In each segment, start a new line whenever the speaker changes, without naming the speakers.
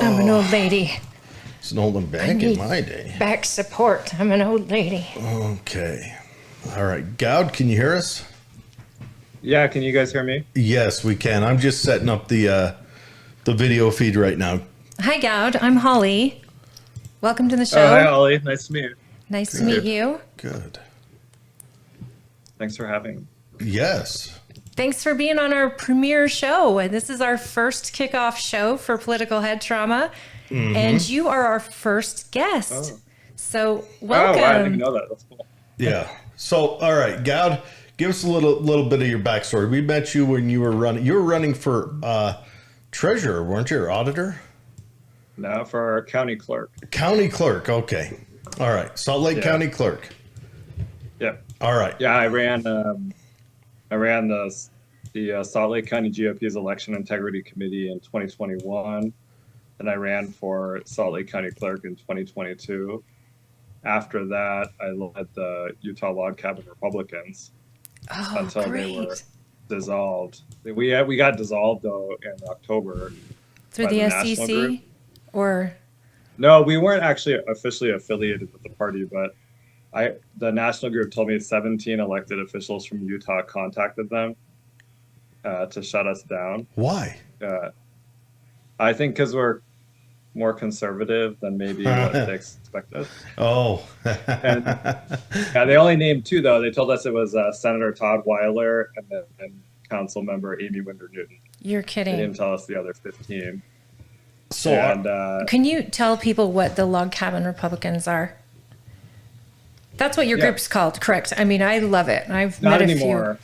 I'm an old lady.
It's an old one back in my day.
Back support. I'm an old lady.
Okay. All right. Goud, can you hear us?
Yeah, can you guys hear me?
Yes, we can. I'm just setting up the video feed right now.
Hi, Goud. I'm Holly. Welcome to the show.
Oh, hi, Ollie. Nice to meet you.
Nice to meet you.
Good.
Thanks for having me.
Yes.
Thanks for being on our premiere show. This is our first kickoff show for Political Head Trauma, and you are our first guest.
Oh.
So welcome.
Oh, wow, I didn't know that. That's cool.
Yeah. So, all right, Goud, give us a little bit of your backstory. We met you when you were running. You were running for treasurer, weren't you, or auditor?
No, for our county clerk.
County clerk. Okay. All right. Salt Lake County clerk.
Yep.
All right.
Yeah, I ran the Salt Lake County GOP's Election Integrity Committee in 2021, and I ran for Salt Lake County Clerk in 2022. After that, I led the Utah Log Cabin Republicans until they were dissolved. We got dissolved though in October
through the SEC, or
no, we weren't actually officially affiliated with the party, but the national group told me 17 elected officials from Utah contacted them to shut us down.
Why?
I think because we're more conservative than maybe what they expected.
Oh.
And they only named two, though. They told us it was Senator Todd Weiler and Council Member Amy Winder-Newton.
You're kidding.
They didn't tell us the other 15.
So,
can you tell people what the Log Cabin Republicans are? That's what your group's called, correct? I mean, I love it. I've
Not
met
anymore.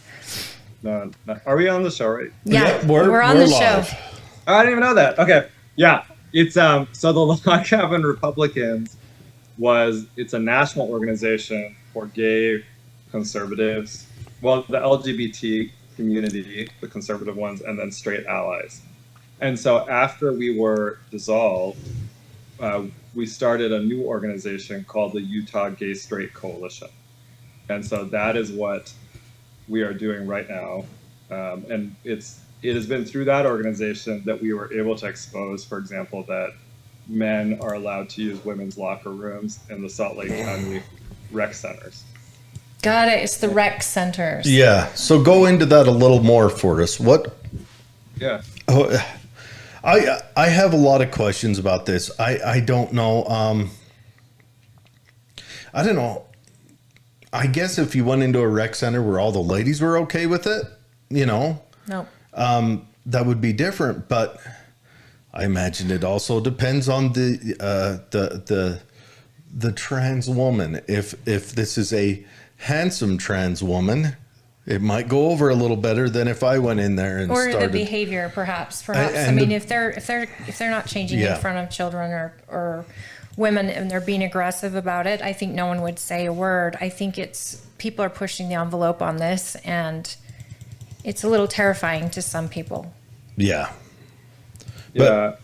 No. Are we on the show, right?
Yeah, we're on the
live.
show.
Oh, I didn't even know that. Okay. Yeah. It's so the Log Cabin Republicans it's a national organization for gay conservatives. Well, the LGBT community, the conservative ones, and then straight allies. And so after we were dissolved, we started a new organization called the Utah Gay Straight Coalition. And so that is what we are doing right now. And it has been through that organization that we were able to expose, for example, that men are allowed to use women's locker rooms in the Salt Lake County rec centers.
Got it. It's the rec centers.
Yeah. So go into that a little more for us. What?
Yeah.
Oh, I have a lot of questions about this. I don't know. I don't know. I guess if you went into a rec center where all the ladies were okay with it,
No.
that would be different. But I imagine it also depends on the trans woman. If this is a handsome trans woman, it might go over a little better than if I went in there and started.
Or the behavior, perhaps. I mean, if they're not changing in front of children or women and they're being aggressive about it, I think no one would say a word. I think people are pushing the envelope on this, and it's a little terrifying to some people.
Yeah.
Yeah.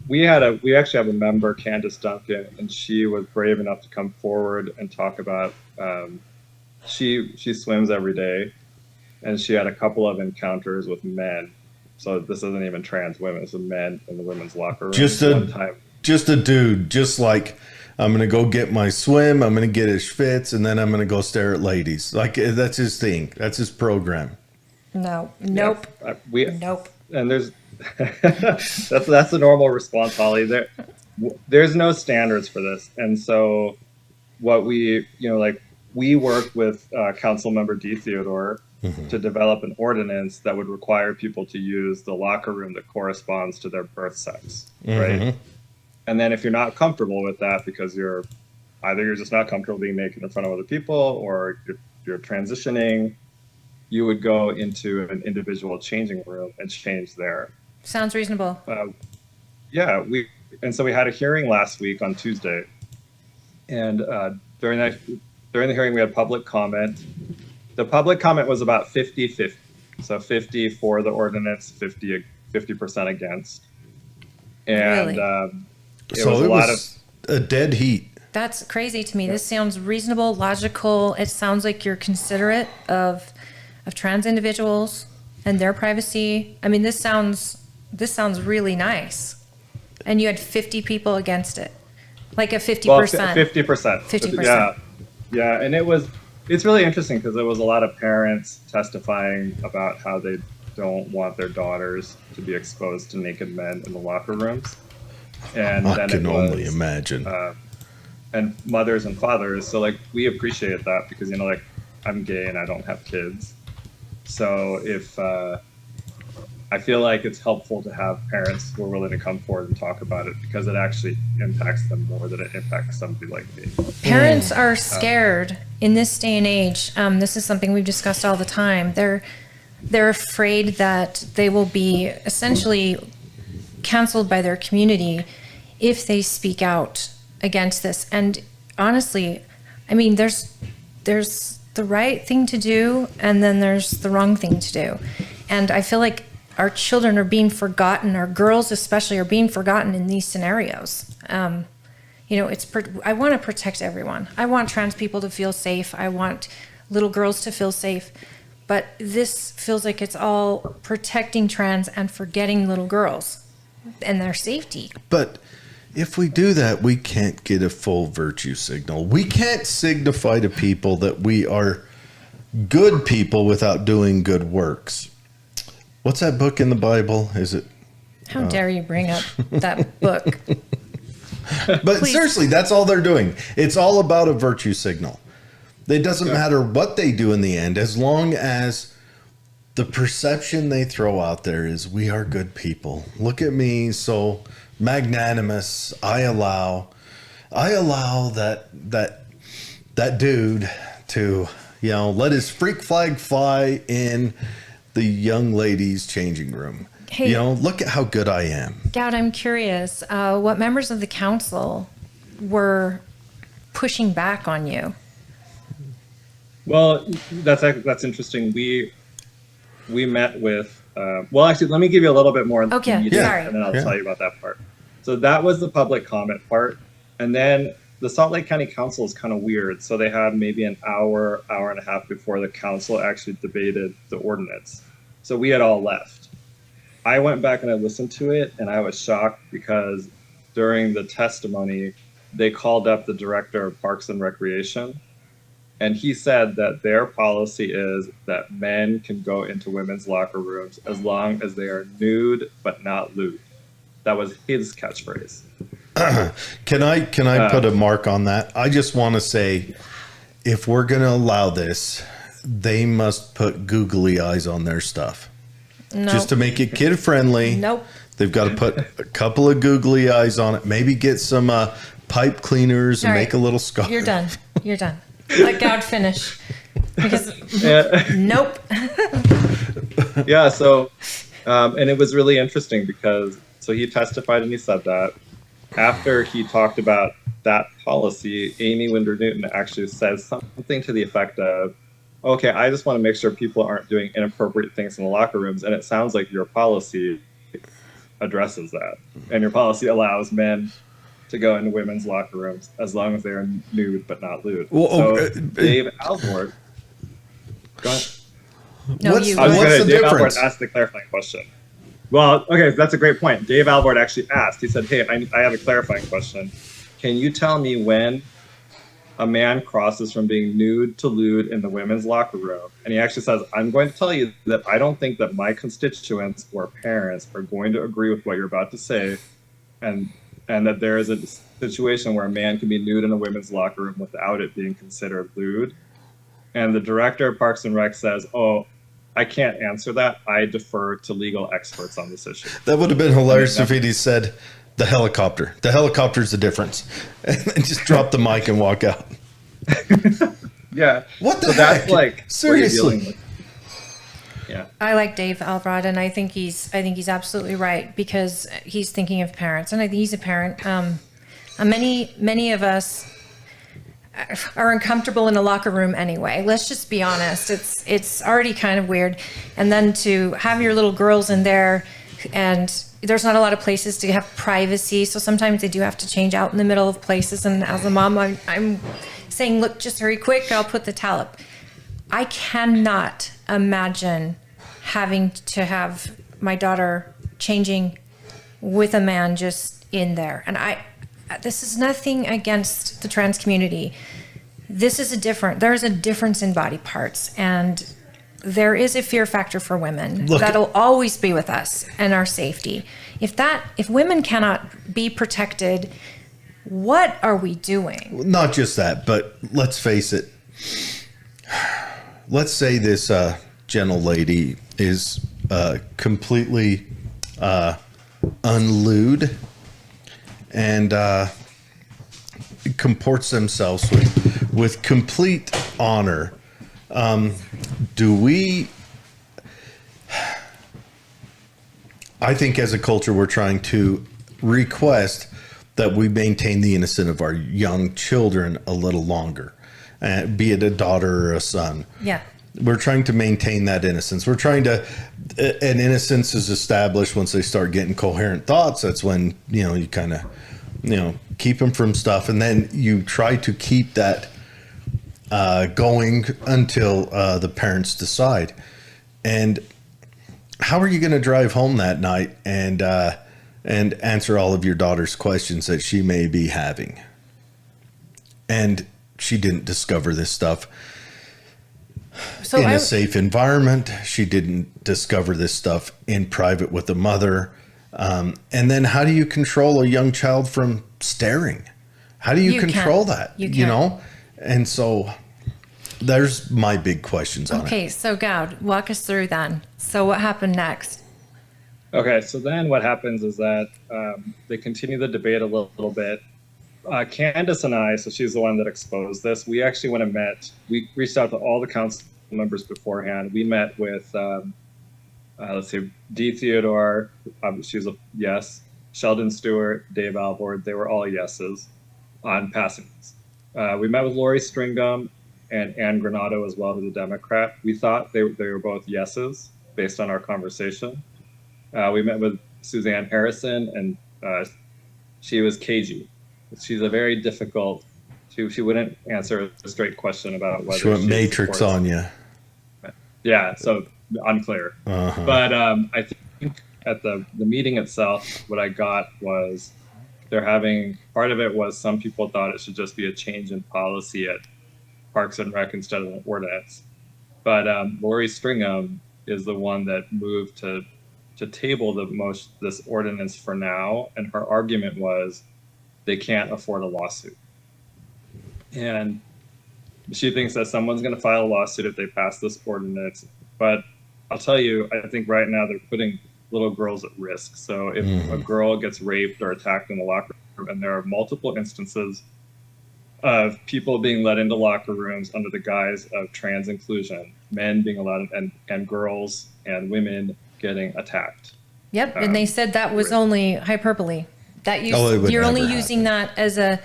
We actually have a member, Candace Duncan, and she was brave enough to come forward and talk about. She swims every day, and she had a couple of encounters with men. So this isn't even trans women; it's men in the women's locker room.
Just a dude. Just like, I'm gonna go get my swim. I'm gonna get his schwitz, and then I'm gonna go stare at ladies. Like, that's his thing. That's his program.
No. Nope.
Yeah,
nope.
And there's that's the normal response, Holly. There's no standards for this, and so what we worked with Council Member D. Theodore to develop an ordinance that would require people to use the locker room that corresponds to their birth sex, right? And then if you're not comfortable with that because you're just not comfortable being naked in front of other people, or you're transitioning, you would go into an individual changing room and change there.
Sounds reasonable.
So we had a hearing last week on Tuesday, and during the hearing we had public comment. The public comment was about 50-50. So 50 for the ordinance, 50% against. And
it was a dead heat.
That's crazy to me. This sounds reasonable, logical. It sounds like you're considerate of trans individuals and their privacy. I mean, this sounds really nice. and you had 50 people against it, like a 50%.
Well, 50%.
50%.
Yeah, and it's really interesting because there was a lot of parents testifying about how they don't want their daughters to be exposed to naked men in the locker rooms. And
I can only imagine.
And mothers and fathers. So like, we appreciate that because, you know, like I'm gay and I don't have kids. So if, I feel like it's helpful to have parents who are willing to come forward and talk about it because it actually impacts them more than it impacts somebody like me.
Parents are scared in this day and age. This is something we've discussed all the time. They're afraid that they will be essentially canceled by their community if they speak out against this. And honestly, I mean, there's the right thing to do, and then there's the wrong thing to do. And I feel like our children are being forgotten, our girls especially are being forgotten in these scenarios. You know, I want to protect everyone. I want trans people to feel safe. I want little girls to feel safe. But this feels like it's all protecting trans and forgetting little girls and their safety.
But if we do that, we can't get a full virtue signal. We can't signify to people that we are good people without doing good works. What's that book in the Bible? Is it?
How dare you bring up that book?
But please. Seriously, that's all they're doing. It's all about a virtue signal. It doesn't matter what they do in the end, as long as the perception they throw out there is we are good people. Look at me, so magnanimous. I allow that dude to, you know, let his freak flag fly in the young ladies' changing room. Hey, you know, look at how good I am.
Goud, I'm curious, what members of the council were pushing back on you?
Well, that's interesting. We met with, well, actually, let me give you a little bit more.
Okay, sorry.
And then I'll tell you about that part. So that was the public comment part. And then the Salt Lake County Council is kind of weird. So they had maybe an hour and a half before the council actually debated the ordinance. So we had all left. I went back and I listened to it, and I was shocked because during the testimony, they called up the director of Parks and Recreation, and he said that their policy is that men can go into women's locker rooms as long as they are nude but not lewd. That was his catchphrase.
Can I put a mark on that? I just want to say, if we're going to allow this, they must put googly eyes on their stuff.
Nope.
Just to make it kid friendly.
Nope.
They've got to put a couple of googly eyes on it. Maybe get some pipe cleaners and make a little scarf.
You're done. Let Goud finish. Because nope.
Yeah. So, and it was really interesting because so he testified and he said that after he talked about that policy, Amy Winder Newton actually says something to the effect of, okay, I just want to make sure people aren't doing inappropriate things in the locker rooms. And it sounds like your policy addresses that. And your policy allows men to go into women's locker rooms as long as they are nude but not lewd.
Well,
so Dave Alvord, go ahead.
No,
what's
Dave
difference?
Alvord asked the clarifying question. Well, okay, that's a great point. Dave Alvord actually asked, he said, hey, I have a clarifying question. Can you tell me when a man crosses from being nude to lewd in the women's locker room? And he actually says, I'm going to tell you that I don't think that my constituents or parents are going to agree with what you're about to say, and that there is a situation where a man can be nude in a women's locker room without it being considered lewd. And the director of Parks and Rec says, oh, I can't answer that. I defer to legal experts on this issue.
That would have been hilarious if he'd said, the helicopter. The helicopter's the difference. And then just drop the mic and walk out.
Yeah.
What the heck?
That's like
seriously.
Yeah.
I like Dave Alvord, and I think he's absolutely right because he's thinking of parents, and I think he's a parent. Many of us are uncomfortable in a locker room anyway. Let's just be honest. It's already kind of weird, and then to have your little girls in there, and there's not a lot of places to have privacy, so sometimes they do have to change out in the middle of places. And as a mom, I'm saying, look, just hurry quick, I'll put the towel up. I cannot imagine having to have my daughter changing with a man just in there. And this is nothing against the trans community. There's a difference in body parts, and there is a fear factor for women that'll always be with us and our safety. If women cannot be protected, what are we doing?
Not just that, but let's face it. Let's say this gentle lady is completely unlewed and comports themselves with complete honor. I think as a culture, we're trying to request that we maintain the innocence of our young children a little longer, be it a daughter or a son.
Yeah.
We're trying to maintain that innocence. We're trying to, and innocence is established once they start getting coherent thoughts. That's when, you kind of, keep them from stuff. And then you try to keep that going until the parents decide. And how are you going to drive home that night and answer all of your daughter's questions that she may be having? And she didn't discover this stuff in a safe environment. She didn't discover this stuff in private with a mother. And then how do you control a young child from staring? How do you control that? You know? And so there's my big questions on it.
Okay, so Goud, walk us through then. So what happened next?
Okay, so then what happens is that they continue the debate a little bit. Candace and I, so she's the one that exposed this, we actually went and met. We reached out to all the council members beforehand. We met with, Dee Theodore, she was a yes. Sheldon Stewart, Dave Alvord, they were all yeses on passing this. We met with Lori Stringham and Ann Granado as well, who's a Democrat. We thought they were both yeses based on our conversation. We met with Suzanne Harrison, and she was cagey. She's a very difficult. She wouldn't answer a straight question about whether
she went Matrix on you.
Yeah, so unclear.
Uh-huh.
But I think at the meeting itself, what I got was they're having, part of it was some people thought it should just be a change in policy at Parks and Rec instead of an ordinance. But Lori Stringham is the one that moved to table this ordinance for now, and her argument was they can't afford a lawsuit. And she thinks that someone's going to file a lawsuit if they pass this ordinance. But I'll tell you, I think right now they're putting little girls at risk. So if a girl gets raped or attacked in the locker room, and there are multiple instances of people being let into locker rooms under the guise of trans inclusion, men being allowed, and girls and women getting attacked.
Yep, and they said that was only hyperbole. You're only using that as a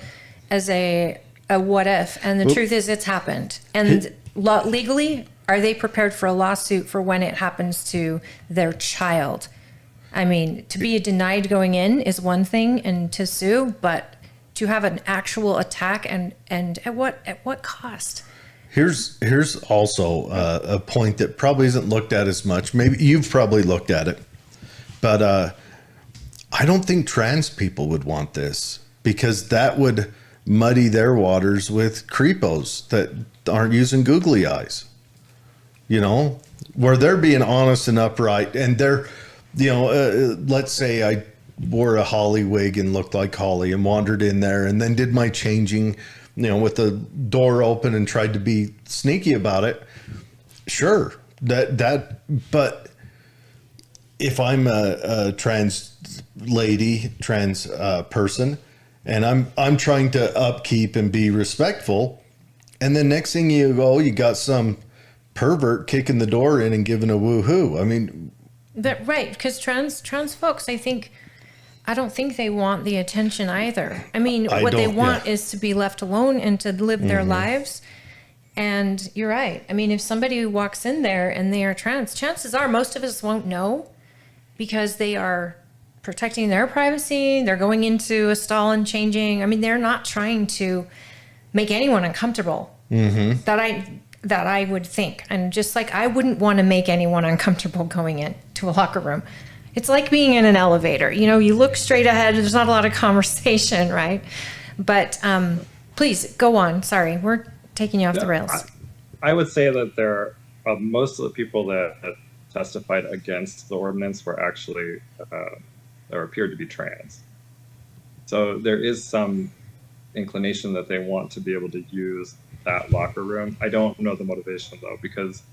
what if, and the truth is it's happened. And legally, are they prepared for a lawsuit for when it happens to their child? I mean, to be denied going in is one thing, and to sue, but to have an actual attack and at what cost?
Here's also a point that probably isn't looked at as much. Maybe you've probably looked at it, but I don't think trans people would want this, because that would muddy their waters with creepos that aren't using googly eyes. Where they're being honest and upright, and they're, let's say I wore a Holly wig and looked like Holly and wandered in there and then did my changing, with the door open and tried to be sneaky about it. Sure, but if I'm a trans lady, trans person, and I'm trying to upkeep and be respectful, and then next thing you got some pervert kicking the door in and giving a woohoo. I mean,
right, because trans folks, I don't think they want the attention either. I mean, what they want is to be left alone and to live their lives. And you're right. I mean, if somebody walks in there and they are trans, chances are most of us won't know, because they are protecting their privacy. They're going into a stall and changing. I mean, they're not trying to make anyone uncomfortable. Mm-hmm. That I would think. And just like I wouldn't want to make anyone uncomfortable going into a locker room. It's like being in an elevator. You know, you look straight ahead. There's not a lot of conversation, right? But please go on. Sorry, we're taking you off the rails.
I would say that most of the people that testified against the ordinance were actually or appeared to be trans. So there is some inclination that they want to be able to use that locker room. I don't know the motivation though, because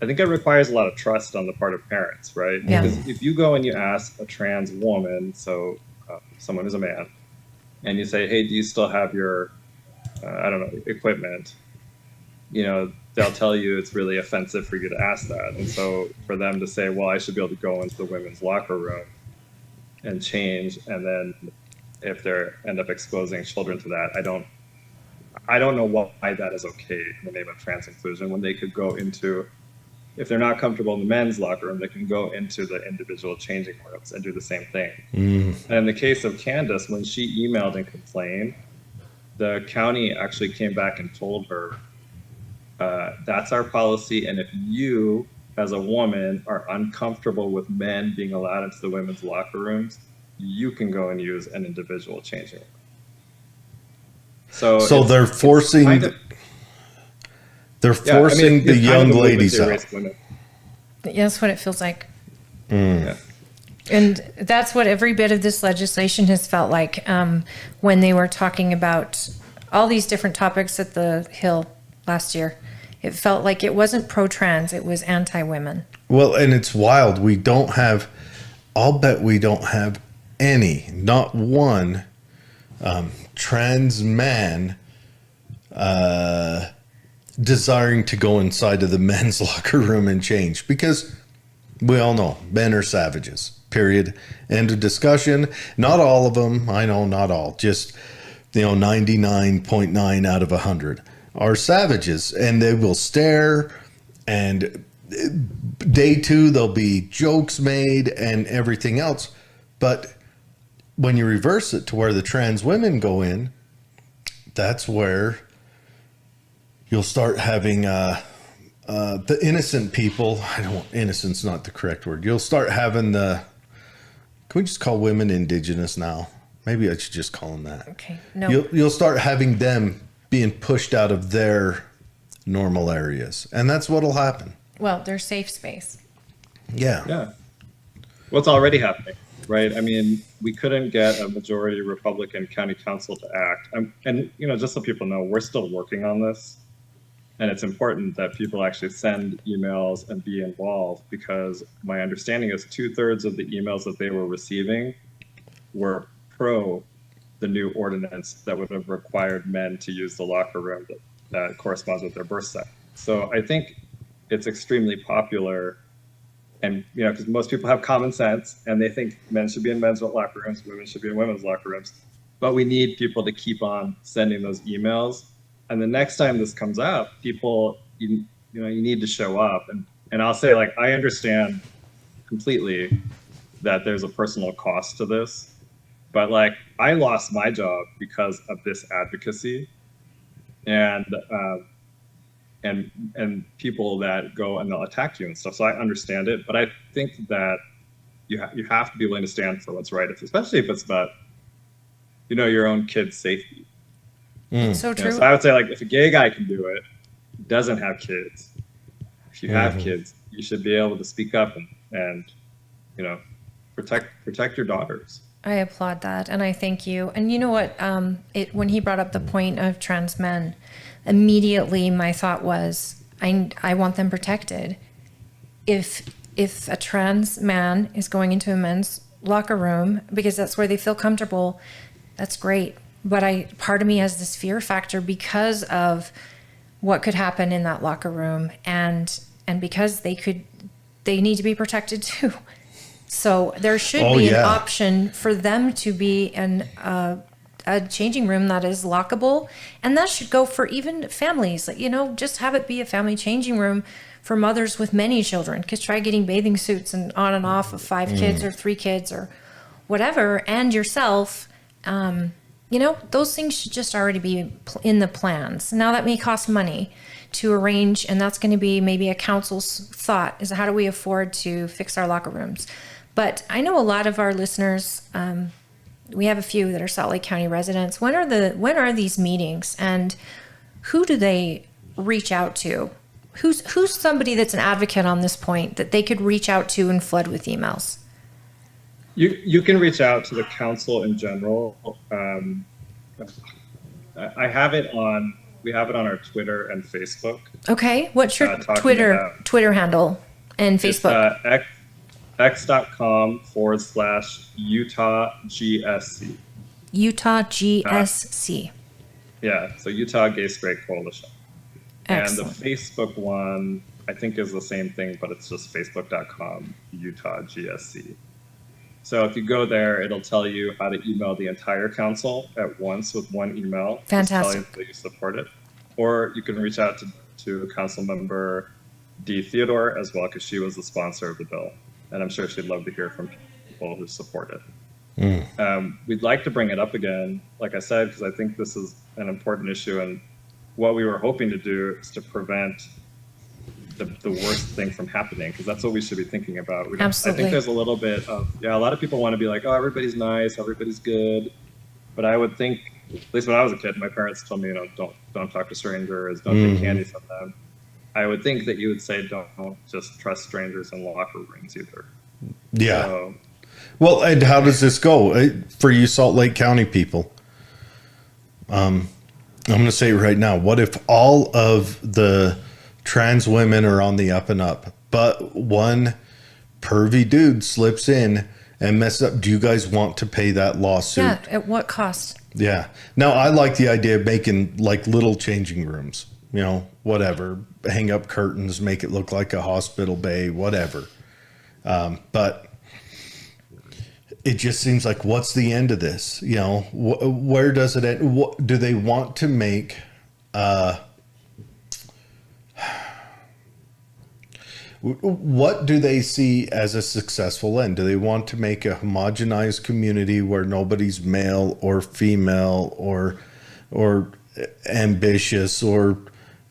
I think it requires a lot of trust on the part of parents, right?
Yeah.
Because if you go and you ask a trans woman, so someone who's a man, and you say, hey, do you still have your, I don't know, equipment? You know, they'll tell you it's really offensive for you to ask that. And so for them to say, well, I should be able to go into the women's locker room and change, and then if they end up exposing children to that, I don't know why that is okay in the name of trans inclusion, when they could go into, if they're not comfortable in the men's locker room, they can go into the individual changing rooms and do the same thing. And in the case of Candace, when she emailed and complained, the county actually came back and told her, that's our policy, and if you as a woman are uncomfortable with men being allowed into the women's locker rooms, you can go and use an individual changing room. So
they're forcing the young ladies out.
That's what it feels like.
Yeah.
And that's what every bit of this legislation has felt like when they were talking about all these different topics at the Hill last year. It felt like it wasn't pro-trans, it was anti-women.
Well, and it's wild. I'll bet we don't have not one trans man desiring to go inside of the men's locker room and change, because we all know men are savages, period. End of discussion. Not all of them. I know not all, just 99.9 out of 100 are savages, and they will stare, and day two there'll be jokes made and everything else. But when you reverse it to where the trans women go in, that's where you'll start having the innocent people. Innocent's not the correct word. You'll start having can we just call women indigenous now? Maybe I should just call them that.
Okay. No.
You'll start having them being pushed out of their normal areas, and that's what'll happen.
Well, their safe space.
Yeah.
Well, it's already happening, right? I mean, we couldn't get a majority Republican county council to act. And just so people know, we're still working on this. And it's important that people actually send emails and be involved, because my understanding is 2/3 of the emails that they were receiving were pro the new ordinance that would have required men to use the locker room that corresponds with their birth sex. So I think it's extremely popular, and because most people have common sense and they think men should be in men's locker rooms, women should be in women's locker rooms. But we need people to keep on sending those emails. And the next time this comes up, people, you need to show up. And I'll say, I understand completely that there's a personal cost to this, but I lost my job because of this advocacy, and people that go and they'll attack you and stuff. So I understand it, but I think that you have to be willing to stand for what's right, especially if it's about your own kid's safety.
So true.
So I would say, if a gay guy can do it, doesn't have kids, if you have kids, you should be able to speak up and protect your daughters.
I applaud that, and I thank you. And you know what? When he brought up the point of trans men, immediately my thought was, I want them protected. If a trans man is going into a men's locker room because that's where they feel comfortable, that's great. But part of me has this fear factor because of what could happen in that locker room, and because they need to be protected too. So there should be an option for them to be in a changing room that is lockable, and that should go for even families. Just have it be a family changing room for mothers with many children. Because try getting bathing suits and on and off of 5 kids or 3 kids or whatever, and yourself. Those things should just already be in the plans. Now that may cost money to arrange, and that's going to be maybe a council's thought, is how do we afford to fix our locker rooms? But I know a lot of our listeners, we have a few that are Salt Lake County residents. When are these meetings, and who do they reach out to? Who's somebody that's an advocate on this point that they could reach out to and flood with emails?
You can reach out to the council in general. I have it on. We have it on our Twitter and Facebook.
Okay, what's your Twitter handle and Facebook?
It's x.com/Utah GSC.
Utah GSC.
Yeah, so Utah Gay Straight Coalition.
Excellent.
And the Facebook one, I think, is the same thing, but it's just facebook.com Utah GSC. So if you go there, it'll tell you how to email the entire council at once with one email.
Fantastic.
Just telling that you support it. Or you can reach out to council member Dee Theodore as well, because she was the sponsor of the bill. And I'm sure she'd love to hear from people who support it. We'd like to bring it up again, like I said, because I think this is an important issue. And what we were hoping to do is to prevent the worst thing from happening, because that's what we should be thinking about.
Absolutely.
I think there's a little bit of, a lot of people want to be like, oh, everybody's nice, everybody's good. But I would think, at least when I was a kid, my parents told me, don't talk to strangers, don't take candy from them. I would think that you would say, don't just trust strangers in locker rooms either.
Yeah.
So,
well, and how does this go for you Salt Lake County people? I'm going to say right now, what if all of the trans women are on the up and up, but one pervy dude slips in and messes up? Do you guys want to pay that lawsuit?
Yeah, at what cost?
Yeah. Now, I like the idea of making like little changing rooms, whatever, hang up curtains, make it look like a hospital bay, whatever. But it just seems like, what's the end of this? Where does it end? What do they want to make? What do they see as a successful end? Do they want to make a homogenized community where nobody's male or female or ambitious or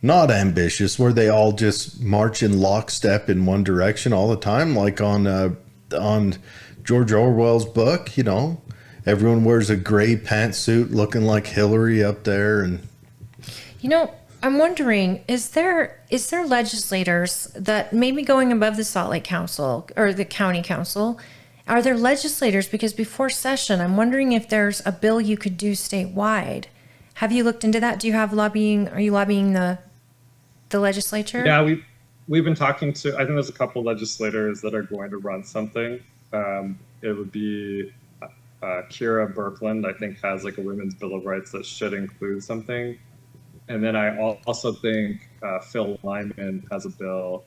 not ambitious, where they all just march in lockstep in one direction all the time, like on George Orwell's book? Everyone wears a gray pantsuit looking like Hillary up there, and
I'm wondering, is there legislators that maybe going above the Salt Lake Council or the County Council, are there legislators? Because before session, I'm wondering if there's a bill you could do statewide. Have you looked into that? Are you lobbying the legislature?
Yeah, we've been talking to, I think there's a couple legislators that are going to run something. It would be Kira Birkland, I think, has like a women's bill of rights that should include something. And then I also think Phil Lyman has a bill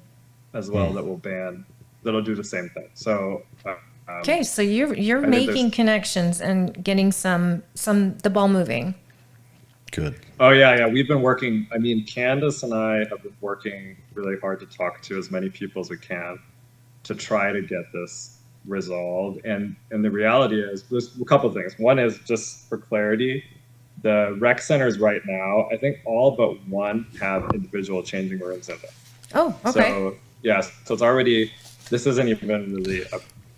as well that'll do the same thing. So
okay, so you're making connections and getting the ball moving.
Good.
Oh yeah, we've been working. I mean, Candace and I have been working really hard to talk to as many people as we can to try to get this resolved. And the reality is, there's a couple of things. One is, just for clarity, the rec centers right now, I think all but one have individual changing rooms in them.
Oh, okay.
So so it's already, this isn't even really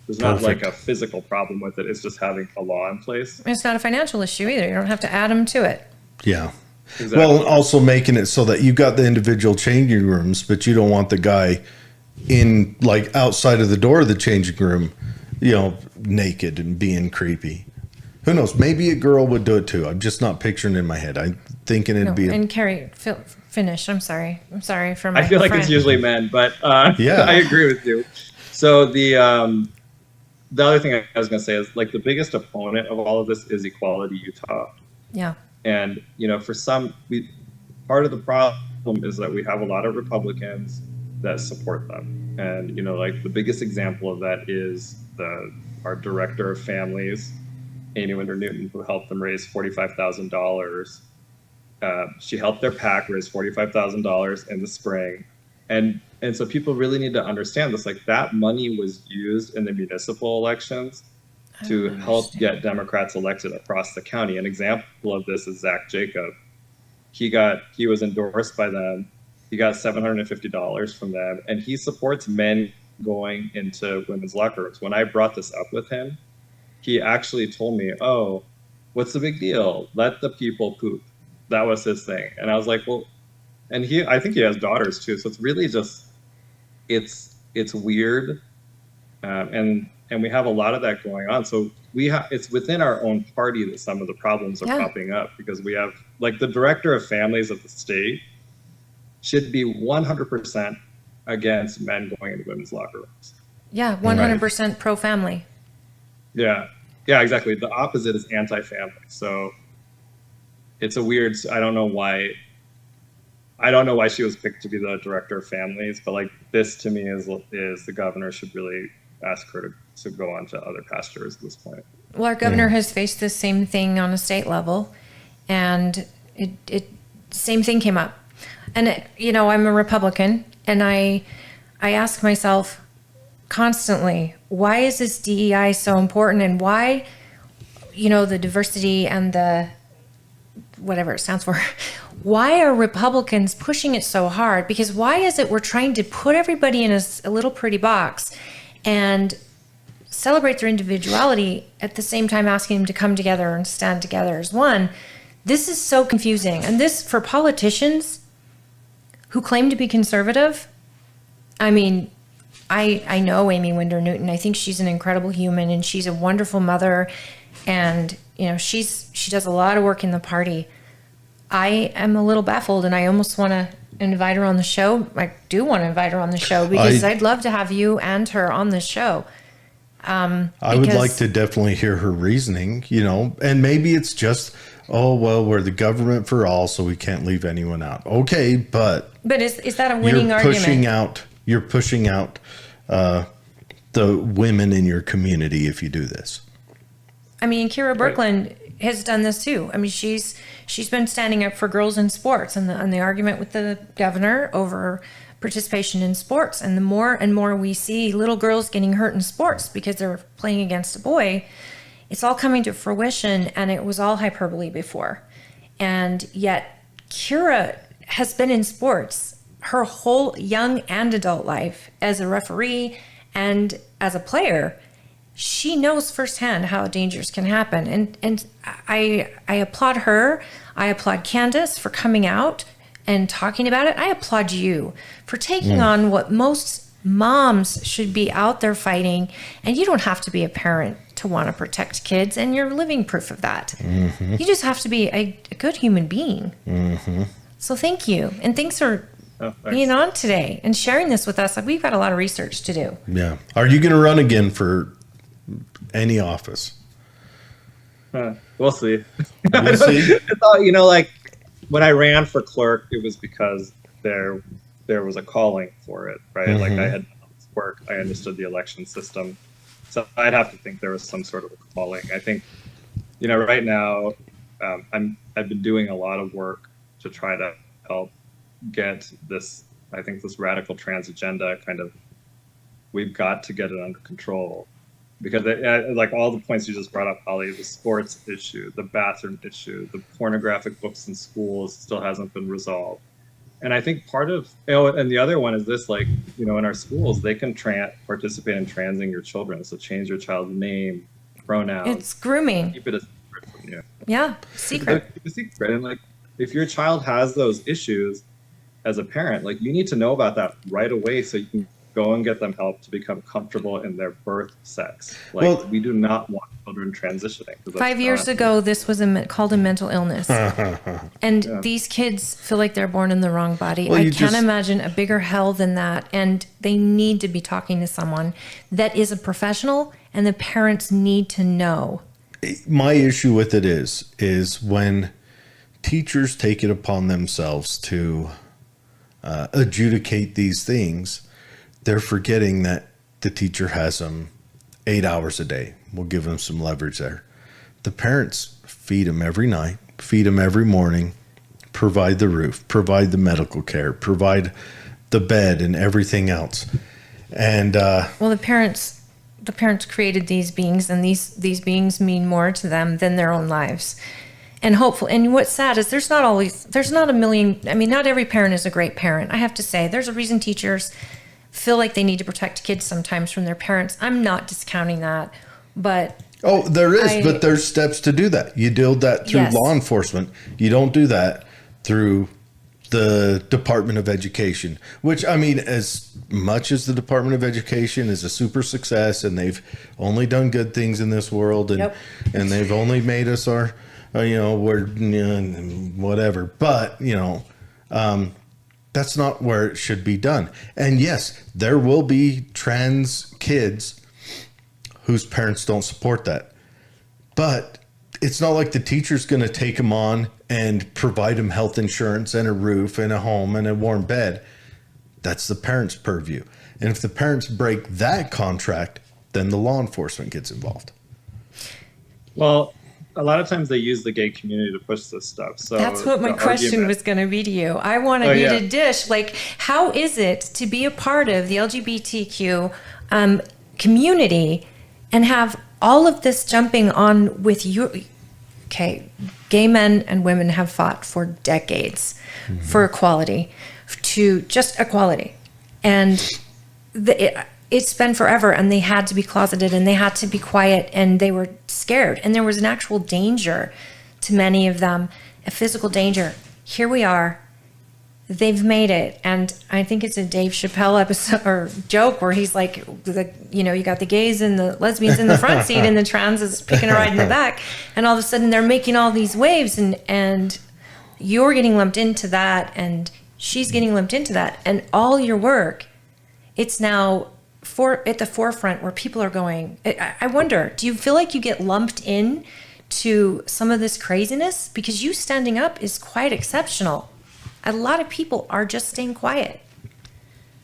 there's not like a physical problem with it. It's just having a law in place.
It's not a financial issue either. You don't have to add them to it.
Yeah.
Exactly.
Well, and also making it so that you got the individual changing rooms, but you don't want the guy in, like, outside of the door of the changing room, naked and being creepy. Who knows? Maybe a girl would do it too. I'm just not picturing it in my head. I'm thinking it'd be.
And Carrie, finish. I'm sorry for my.
I feel like it's usually men, but
yeah,
I agree with you. So the other thing I was going to say is, like, the biggest opponent of all of this is Equality Utah.
Yeah.
And for part of the problem is that we have a lot of Republicans that support them, and like the biggest example of that is our director of families, Amy Winder Newton, who helped them raise $45,000. She helped their PAC raise $45,000 in the spring. And so people really need to understand this. Like, that money was used in the municipal elections to help get Democrats elected across the county. An example of this is Zach Jacob. He was endorsed by them. He got $750 from them, and he supports many going into women's locker rooms. When I brought this up with him, he actually told me, "Oh, what's the big deal? Let the people poop." That was his thing. And I was like, well, and I think he has daughters too. So it's really just, it's weird. And we have a lot of that going on. So it's within our own party that some of the problems are popping up, because we have, like, the director of families of the state should be 100% against men going into women's locker rooms.
Yeah, 100% pro-family.
Yeah, exactly. The opposite is anti-family. So it's a weird, I don't know why she was picked to be the director of families, but like, this to me is the governor should really ask her to go on to other pastures at this point.
Well, our governor has faced the same thing on a state level, and it same thing came up. And I'm a Republican, and I ask myself constantly, why is this DEI so important, and why, the diversity and the whatever it stands for, why are Republicans pushing it so hard? Because why is it we're trying to put everybody in a little pretty box and celebrate their individuality at the same time asking them to come together and stand together as one? This is so confusing. And this, for politicians who claim to be conservative, I mean, I know Amy Winder Newton. I think she's an incredible human, and she's a wonderful mother. And, she does a lot of work in the party. I am a little baffled, and I almost want to invite her on the show. I do want to invite her on the show, because I'd love to have you and her on the show.
I would like to definitely hear her reasoning, and maybe it's just, oh, well, we're the government for all, so we can't leave anyone out. Okay, but
is that a winning argument?
You're pushing out the women in your community if you do this.
I mean, Kira Birkeland has done this too. I mean, she's been standing up for girls in sports, and the argument with the governor over participation in sports. And the more and more we see little girls getting hurt in sports because they're playing against a boy, it's all coming to fruition, and it was all hyperbole before. And yet Kira has been in sports her whole young and adult life as a referee and as a player. She knows firsthand how dangers can happen. And I applaud her. I applaud Candace for coming out and talking about it. I applaud you for taking on what most moms should be out there fighting. And you don't have to be a parent to want to protect kids, and you're living proof of that. Mm-hmm. You just have to be a good human being. Mm-hmm. So thank you. And thanks for being on today and sharing this with us. We've got a lot of research to do.
Yeah. Are you going to run again for any office?
We'll see.
We'll see.
It's all, like, when I ran for clerk, it was because there was a calling for it, right? Mm-hmm. Like, I had done this work, I understood the election system, so I'd have to think there was some sort of a calling. I think, right now, I've been doing a lot of work to try to help get this radical trans agenda we've got to get it under control. Because like all the points you just brought up, Holly, the sports issue, the bathroom issue, the pornographic books in schools still hasn't been resolved. And I think part of, and the other one is this, like, in our schools, they can participate in transing your children. So change your child's name, pronouns.
It's grooming.
Keep it a secret from you.
Yeah, secret.
Keep it a secret. And like, if your child has those issues as a parent, like, you need to know about that right away so you can go and get them help to become comfortable in their birth sex. Like, we do not want children transitioning.
5 years ago, this was called a mental illness. And these kids feel like they're born in the wrong body. I can't imagine a bigger hell than that. And they need to be talking to someone that is a professional, and the parents need to know.
My issue with it is when teachers take it upon themselves to adjudicate these things, they're forgetting that the teacher has them 8 hours a day. We'll give them some leverage there. The parents feed them every night, feed them every morning, provide the roof, provide the medical care, provide the bed and everything else. And
well, the parents created these beings, and these beings mean more to them than their own lives. And hopeful. And what's sad is there's not a million. I mean, not every parent is a great parent. I have to say, there's a reason teachers feel like they need to protect kids sometimes from their parents. I'm not discounting that, but
there is, but there's steps to do that. You do that through
Yes.
law enforcement. You don't do that through the Department of Education, which, I mean, as much as the Department of Education is a super success and they've only done good things in this world, and
Yep.
and they've only made us our, we're whatever, but that's not where it should be done. And yes, there will be trans kids whose parents don't support that, but it's not like the teacher's going to take them on and provide them health insurance and a roof and a home and a warm bed. That's the parents' purview. And if the parents break that contract, then the law enforcement gets involved.
Well, a lot of times they use the gay community to push this stuff. So
that's what my question was going to be to you. I wanted you to dish, like, how is it to be a part of the LGBTQ community and have all of this jumping on with you? Okay, gay men and women have fought for decades for equality, to just equality. And it's been forever, and they had to be closeted and they had to be quiet and they were scared. And there was an actual danger to many of them, a physical danger. Here we are. They've made it. And I think it's a Dave Chappelle episode or joke where he's like, you got the gays and the lesbians in the front seat and the trans is picking a ride in the back. And all of a sudden they're making all these waves and you're getting lumped into that and she's getting lumped into that. And all your work, it's now at the forefront where people are going. I wonder, do you feel like you get lumped in to some of this craziness? Because you standing up is quite exceptional. A lot of people are just staying quiet.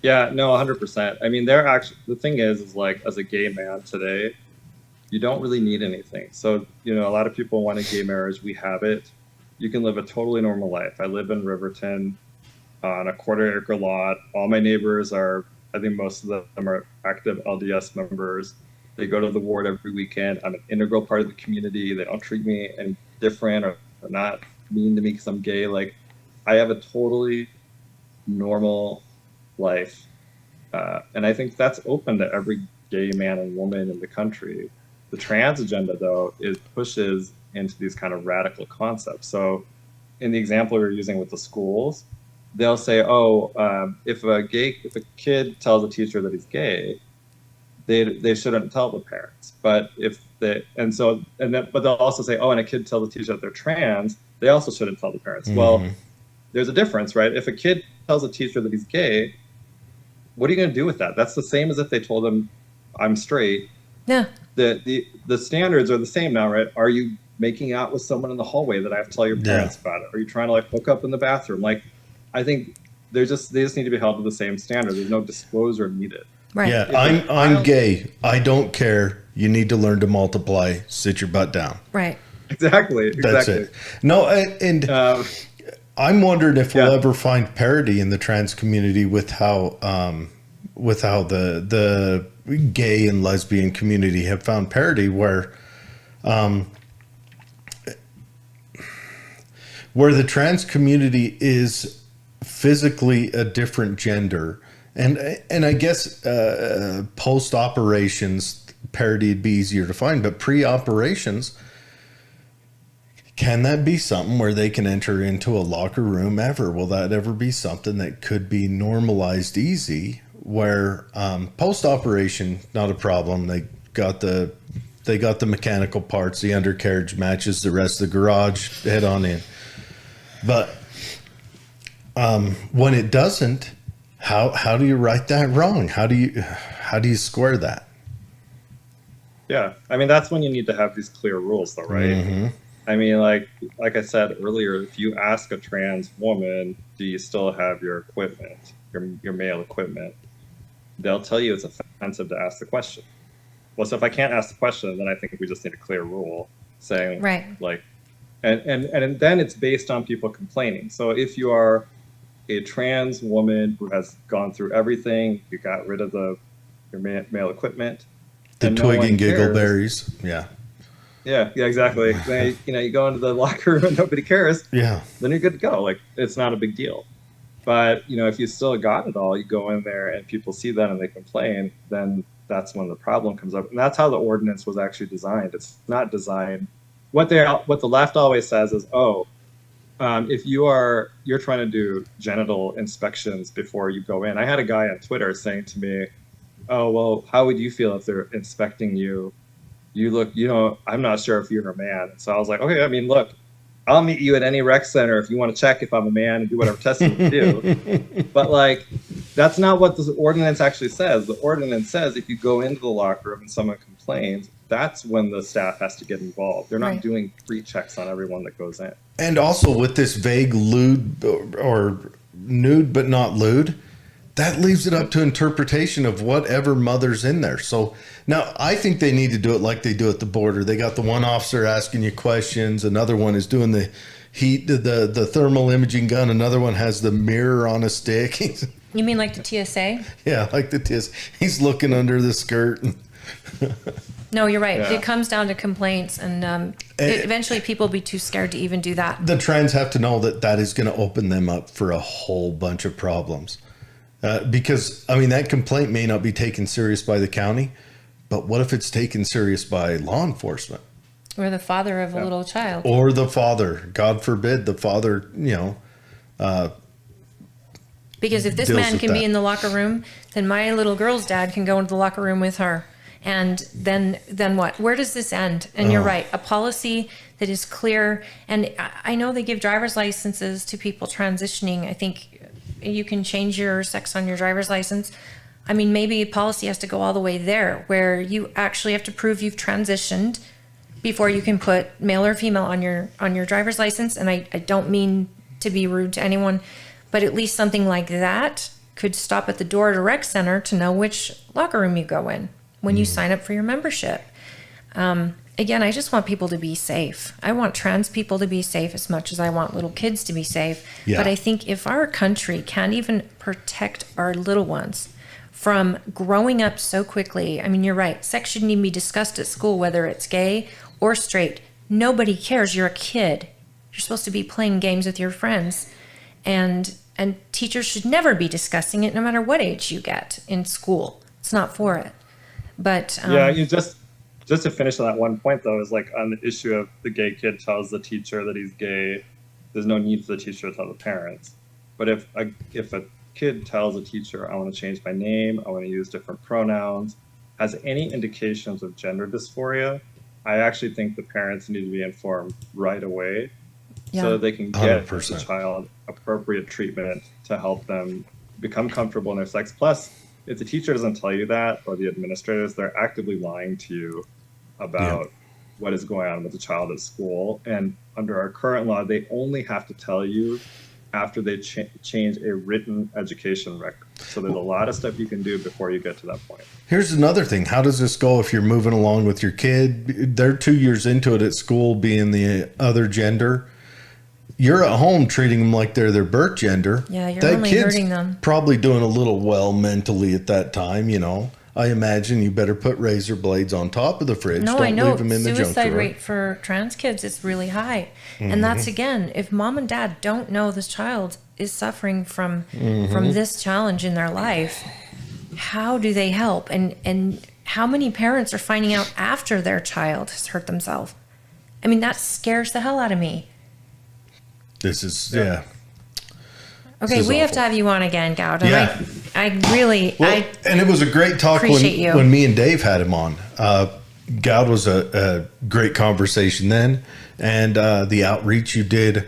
Yeah, no, 100%. I mean, the thing is like, as a gay man today, you don't really need anything. So, a lot of people want a gay marriage. We have it. You can live a totally normal life. I live in Riverton on a 1/4 acre lot. All my neighbors I think most of them are active LDS members. They go to the ward every weekend. I'm an integral part of the community. They don't treat me any different or not mean to me because I'm gay. Like, I have a totally normal life. And I think that's open to every gay man and woman in the country. The trans agenda, though, pushes into these kind of radical concepts. So in the example we were using with the schools, they'll say, if a kid tells a teacher that he's gay, they shouldn't tell the parents. But but they'll also say, and a kid tells a teacher that they're trans, they also shouldn't tell the parents. Mm-hmm. Well, there's a difference, right? If a kid tells a teacher that he's gay, what are you going to do with that? That's the same as if they told him, I'm straight.
Yeah.
The standards are the same now, right? Are you making out with someone in the hallway that I have to tell your parents about it? Are you trying to hook up in the bathroom? I think they just need to be held to the same standard. There's no disclosure needed.
Right.
Yeah, I'm gay. I don't care. You need to learn to multiply. Sit your butt down.
Right.
Exactly.
That's it. No, and I'm wondering if we'll ever find parity in the trans community with how the gay and lesbian community have found parity where the trans community is physically a different gender. And I guess post operations parity would be easier to find, but pre operations, can that be something where they can enter into a locker room ever? Will that ever be something that could be normalized easy? Where post operation, not a problem. They got the mechanical parts. The undercarriage matches the rest of the garage. Head on in. But when it doesn't, how do you right that wrong? How do you square that?
Yeah, I mean, that's when you need to have these clear rules, though, right? Mm-hmm. I mean, like I said earlier, if you ask a trans woman, do you still have your equipment, your male equipment? They'll tell you it's offensive to ask the question. Well, so if I can't ask the question, then I think we just need a clear rule saying,
right.
And then it's based on people complaining. So if you are a trans woman who has gone through everything, you got rid of your male equipment,
the twig and giggle berries, yeah,
exactly. Then, you go into the locker room and nobody cares.
Yeah,
then you're good to go. Like, it's not a big deal. But, if you still got it all, you go in there and people see that and they complain, then that's when the problem comes up. And that's how the ordinance was actually designed. It's not designed. What the left always says is, if you're trying to do genital inspections before you go in. I had a guy on Twitter saying to me, "Oh, well, how would you feel if they're inspecting you? You look, I'm not sure if you're a man." So I was like, okay, look, I'll meet you at any rec center if you want to check if I'm a man and do whatever testing you do. But that's not what the ordinance actually says. The ordinance says if you go into the locker room and someone complains, that's when the staff has to get involved. They're not doing pre-checks on everyone that goes in.
And also with this vague lewd or nude but not lewd, that leaves it up to interpretation of whatever mother's in there. So now I think they need to do it like they do at the border. They got the one officer asking you questions. Another one is doing the the thermal imaging gun. Another one has the mirror on a stick.
You mean like the TSA?
Yeah, like the TSA. He's looking under the skirt.
No, you're right. Yeah. It comes down to complaints, and eventually people will be too scared to even do that.
The trans have to know that is going to open them up for a whole bunch of problems. Because, that complaint may not be taken serious by the county, but what if it's taken serious by law enforcement?
Or the father of a little child.
Or the father. God forbid the father,
because if this man can be in the locker room, then my little girl's dad can go into the locker room with her. And then what? Where does this end? And you're right. A policy that is clear. And I know they give driver's licenses to people transitioning. I think you can change your sex on your driver's license. Maybe policy has to go all the way there, where you actually have to prove you've transitioned before you can put male or female on your driver's license. And I don't mean to be rude to anyone, but at least something like that could stop at the door at a rec center to know which locker room you go in when you sign up for your membership. Again, I just want people to be safe. I want trans people to be safe as much as I want little kids to be safe. Yeah. But I think if our country can't even protect our little ones from growing up so quickly, you're right. Sex shouldn't even be discussed at school, whether it's gay or straight. Nobody cares. You're a kid. You're supposed to be playing games with your friends. And teachers should never be discussing it, no matter what age you get in school. It's not for it. But
you just to finish on that one point, though, is on the issue of the gay kid tells the teacher that he's gay, there's no need for the teacher to tell the parents. But if a kid tells a teacher, I want to change my name, I want to use different pronouns, has any indications of gender dysphoria, I actually think the parents need to be informed right away so that they can get 100%. The child appropriate treatment to help them become comfortable in their sex. Plus, if the teacher doesn't tell you that, or the administrators, they're actively lying to you about what is going on with the child at school. And under our current law, they only have to tell you after they change a written education record. So there's a lot of stuff you can do before you get to that point.
Here's another thing. How does this go if you're moving along with your kid? They're 2 years into it at school, being the other gender. You're at home treating them like they're their birth gender.
Yeah, you're only hurting them.
Probably doing a little well mentally at that time, I imagine you better put razor blades on top of the fridge.
No,
Don't
I know.
Leave them in the junk drawer.
Suicide rate for trans kids is really high. Mm-hmm. And that's, again, if mom and dad don't know this child is suffering from this challenge in their life, how do they help? And how many parents are finding out after their child has hurt themselves? That scares the hell out of me.
This is,
Okay, we have to have you on again, Goud. And I really,
and it was a great talk when me and Dave had him on. Goud was a great conversation then, and the outreach you did.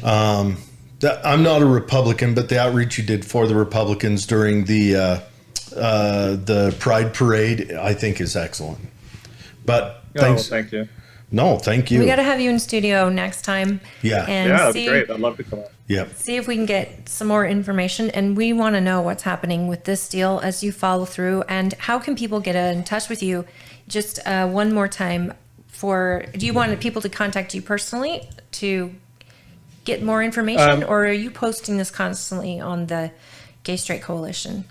I'm not a Republican, but the outreach you did for the Republicans during the Pride Parade, I think, is excellent. But thanks.
Thank you.
No, thank you.
We got to have you in studio next time.
Yeah.
And
that'd be great. I'd love to come on.
Yeah.
See if we can get some more information. And we want to know what's happening with this deal as you follow through. And how can people get in touch with you? Just one more time. Do you want people to contact you personally to get more information? Or are you posting this constantly on the Gay Straight Coalition?